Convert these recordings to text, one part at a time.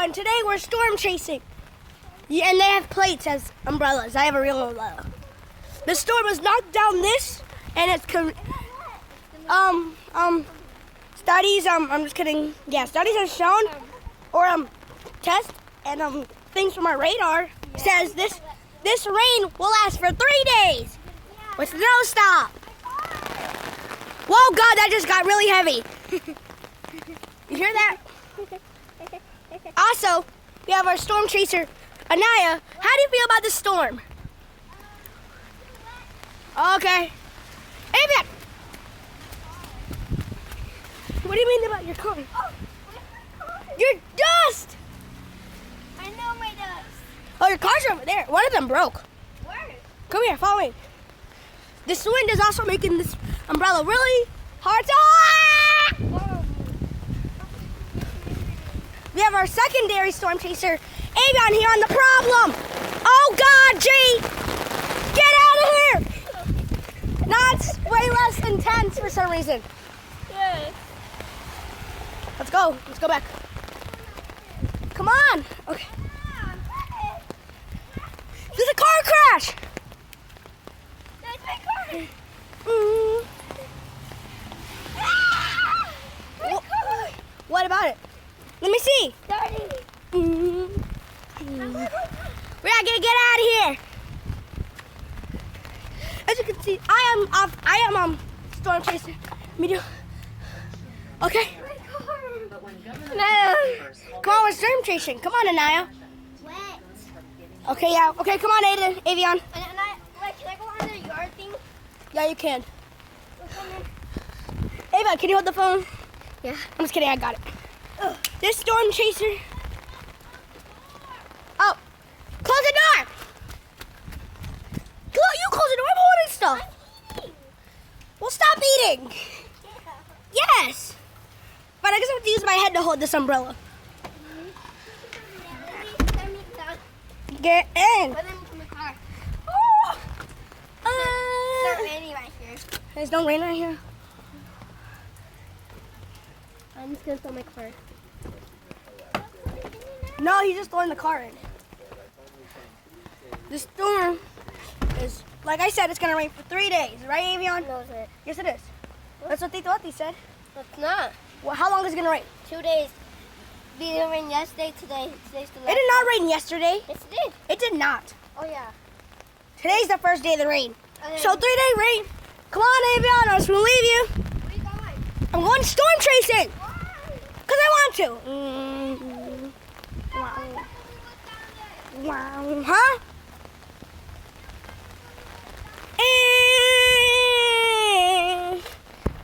and today we're storm chasing. Yeah, and they have plates as umbrellas. I have a real umbrella. The storm has knocked down this, and it's studies. I'm just kidding. Yeah, studies have shown, or tests and things from our radar says this rain will last for 3 days with no stop. Whoa, God, that just got really heavy. You hear that? Also, we have our storm chaser, Anaya. How do you feel about the storm? Okay. Amen. What do you mean about your car? Your dust! I know my dust. Oh, your car's over there. One of them broke. Where? Come here, follow me. This wind is also making this umbrella really hard to... We have our secondary storm chaser, Avion, here on the problem. Oh, God, G! Get out of here! That's way less intense for some reason. Yes. Let's go. Let's go back. Come on. Okay. There's a car crash. That's my car. What about it? Let me see. Daddy. We're not gonna get out of here. As you can see, I am storm chaser. Me too. Okay. No. Come on, we're storm chasing. Come on, Anaya. Wet. Okay, yeah. Okay, come on, Avion. And can I go on the yard thing? Yeah, you can. Avion, can you hold the phone? Yeah. I'm just kidding. I got it. This storm chaser. Oh, close the door. You close the door. I'm holding stuff. Well, stop eating. Yes. But I guess I have to use my head to hold this umbrella. Get in. Oh. It's raining right here. There's no rain right here. I'm just gonna throw my car. No, he's just throwing the car in. The storm is, like I said, it's gonna rain for 3 days, right, Avion? No, is it? Yes, it is. That's what Tito Ati said. It's not. Well, how long is it gonna rain? 2 days. It didn't rain yesterday, today. Today's the last. It did not rain yesterday. Yes, it did. It did not. Oh, yeah. Today's the first day of the rain. Okay. So 3 day rain. Come on, Avion, I just wanna leave you. Where are you going? I'm going storm chasing. Why? Because I want to. Wow. Huh?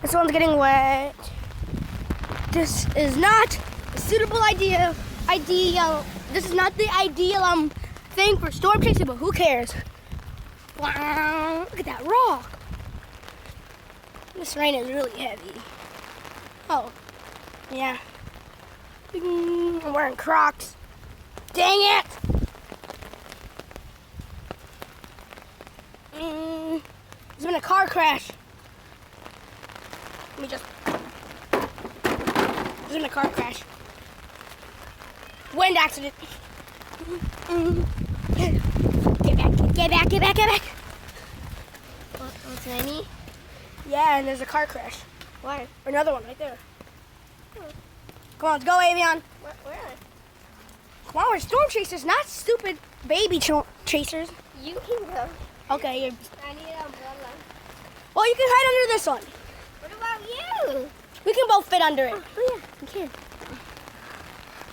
This one's getting wet. This is not a suitable ideal. This is not the ideal thing for storm chasing, but who cares? Wow. Look at that rock. This rain is really heavy. Oh, yeah. I'm wearing Crocs. Dang it! There's been a car crash. Let me just... There's been a car crash. Wind accident. Get back. What's any? Yeah, and there's a car crash. Where? Another one right there. Come on, let's go, Avion. Where? Come on, we're storm chasers, not stupid baby chasers. You can go. Okay, I need an umbrella. well, you can hide under this one. What about you? We can both fit under it. Oh, yeah, you can.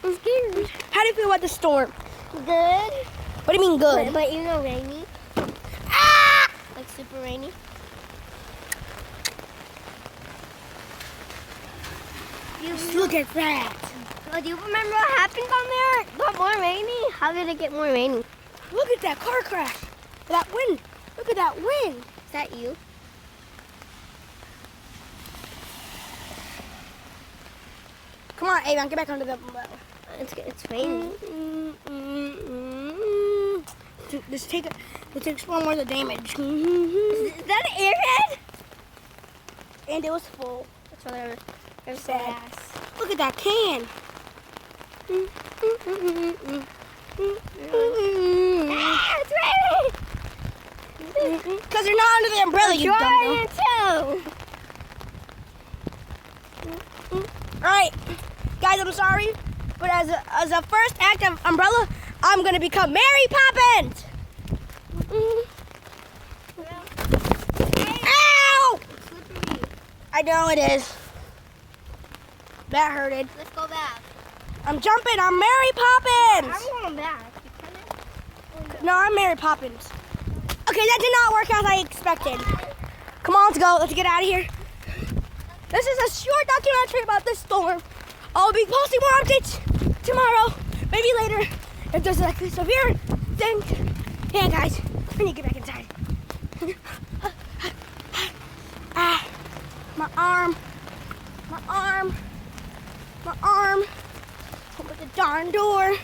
I'm scared. How do you feel about the storm? Good. What do you mean good? But you know rainy? Ah! Like super rainy? Look at that. Oh, do you remember what happened down there? It got more rainy? How did it get more rainy? Look at that car crash. That wind. Look at that wind. Is that you? Come on, Avion, get back under the umbrella. It's raining. Just take it. Let's explore more of the damage. Is that an airhead? And it was full. That's what I was Sad. Look at that can. It's raining. Because they're not under the umbrella, you dumb Trying to. Alright, guys, I'm sorry, but as a first act of umbrella, I'm gonna become Mary Poppins! Ow! I know it is. That hurted. Let's go back. I'm jumping, I'm Mary Poppins! I'm going back. No, I'm Mary Poppins. Okay, that did not work as I expected. Come on, let's go. Let's get out of here. This is a short documentary about this storm. I'll be posting more updates tomorrow, maybe later, if there's like a severe thing. Yeah, guys, we need to get back inside. My arm. Open the darn door.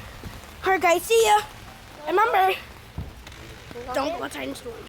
Alright, guys, see ya. Remember, don't go outside in storms.